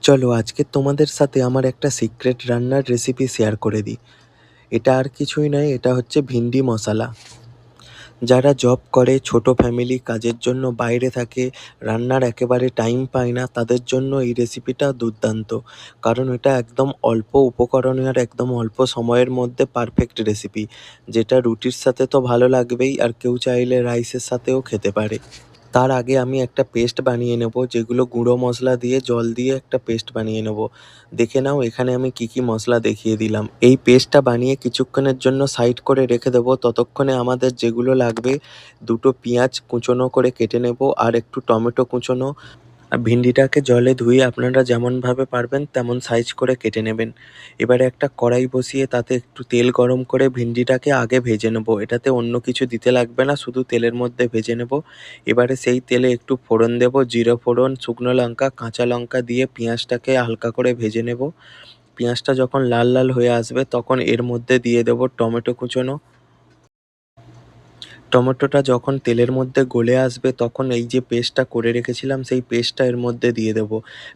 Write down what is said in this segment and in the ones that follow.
চলো আজকে তোমাদের সাথে আমার একটা সিক্রেট রান্নার রেসিপি শেয়ার করে দিই। এটা আর কিছুই নয়, এটা হচ্ছে ভিন্ডি মশলা। যারা জব করে, ছোট ফ্যামিলি, কাজের জন্য বাইরে থাকে, রান্নার একেবারে টাইম পায় না, তাদের জন্য এই রেসিপিটা দুর্দান্ত। কারণ এটা একদম অল্প উপকরণে আর একদম অল্প সময়ের মধ্যে পারফেক্ট রেসিপি, যেটা রুটির সাথে তো ভালো লাগবেই, আর কেউ চাইলে রাইসের সাথেও খেতে পারে। তার আগে আমি একটা পেস্ট বানিয়ে নেব, যেগুলো গুঁড়ো মশলা দিয়ে জল দিয়ে একটা পেস্ট বানিয়ে নেব। দেখে নাও এখানে আমি কি কি মশলা দেখিয়ে দিলাম। এই পেস্টটা বানিয়ে কিছুক্ষণের জন্য সাইড করে রেখে দেবো। ততক্ষণে আমাদের যেগুলো লাগবে, দুটো পেঁয়াজ কুচনো করে কেটে নেব, আর একটু টমেটো কুচনো। আর ভিন্ডিটাকে জলে ধুয়ে আপনারা যেমনভাবে পারবেন তেমন সাইজ করে কেটে নেবেন। এবারে একটা কড়াই বসিয়ে তাতে একটু তেল গরম করে ভিন্ডিটাকে আগে ভেজে নেব। এটাতে অন্য কিছু দিতে লাগবে না, শুধু তেলের মধ্যে ভেজে নেব। এবারে সেই তেলে একটু ফোড়ন দেব, জিরে ফোড়ন, শুকনো লঙ্কা, কাঁচা লঙ্কা দিয়ে পেঁয়াজটাকে হালকা করে ভেজে নেব। পেঁয়াজটা যখন লাল লাল হয়ে আসবে তখন এর মধ্যে দিয়ে দেব টমেটো কুচোনো। টমেটোটা যখন তেলের মধ্যে গলে আসবে তখন এই যে পেস্টটা করে রেখেছিলাম সেই পেস্টটা এর মধ্যে দিয়ে দেব।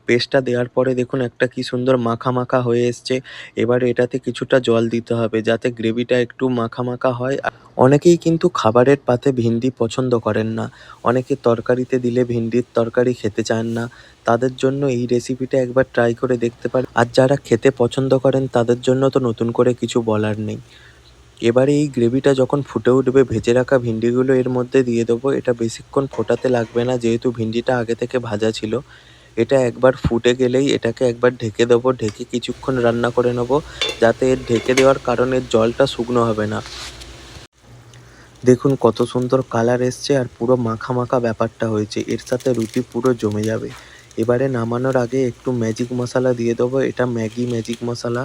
পেস্টটা দেওয়ার পরে দেখুন একটা কি সুন্দর মাখা মাখা হয়ে এসছে। এবারে এটাতে কিছুটা জল দিতে হবে যাতে গ্রেভিটা একটু মাখা মাখা হয়। অনেকেই কিন্তু খাবারের পাতে ভিন্ডি পছন্দ করেন না, অনেকে তরকারিতে দিলে ভিন্ডির তরকারি খেতে চান না। তাদের জন্য এই রেসিপিটা একবার ট্রাই করে দেখতে পারেন, আর যারা খেতে পছন্দ করেন তাদের জন্য তো নতুন করে কিছু বলার নেই। এবারে এই গ্রেভিটা যখন ফুটে উঠবে ভেজে রাখা ভিন্ডিগুলো এর মধ্যে দিয়ে দেবো। এটা বেশিক্ষণ ফোটাতে লাগবে না, যেহেতু ভিন্ডিটা আগে থেকে ভাজা ছিল। এটা একবার ফুটে গেলেই এটাকে একবার ঢেকে দেবো, ঢেকে কিছুক্ষণ রান্না করে নেবো, যাতে এর ঢেকে দেওয়ার কারণে জলটা শুকনো হবে না। দেখুন কত সুন্দর কালার এসছে আর পুরো মাখা মাখা ব্যাপারটা হয়েছে, এর সাথে রুটি পুরো জমে যাবে। এবারে নামানোর আগে একটু ম্যাজিক মশলা দিয়ে দেবো, এটা ম্যাগি ম্যাজিক মশলা।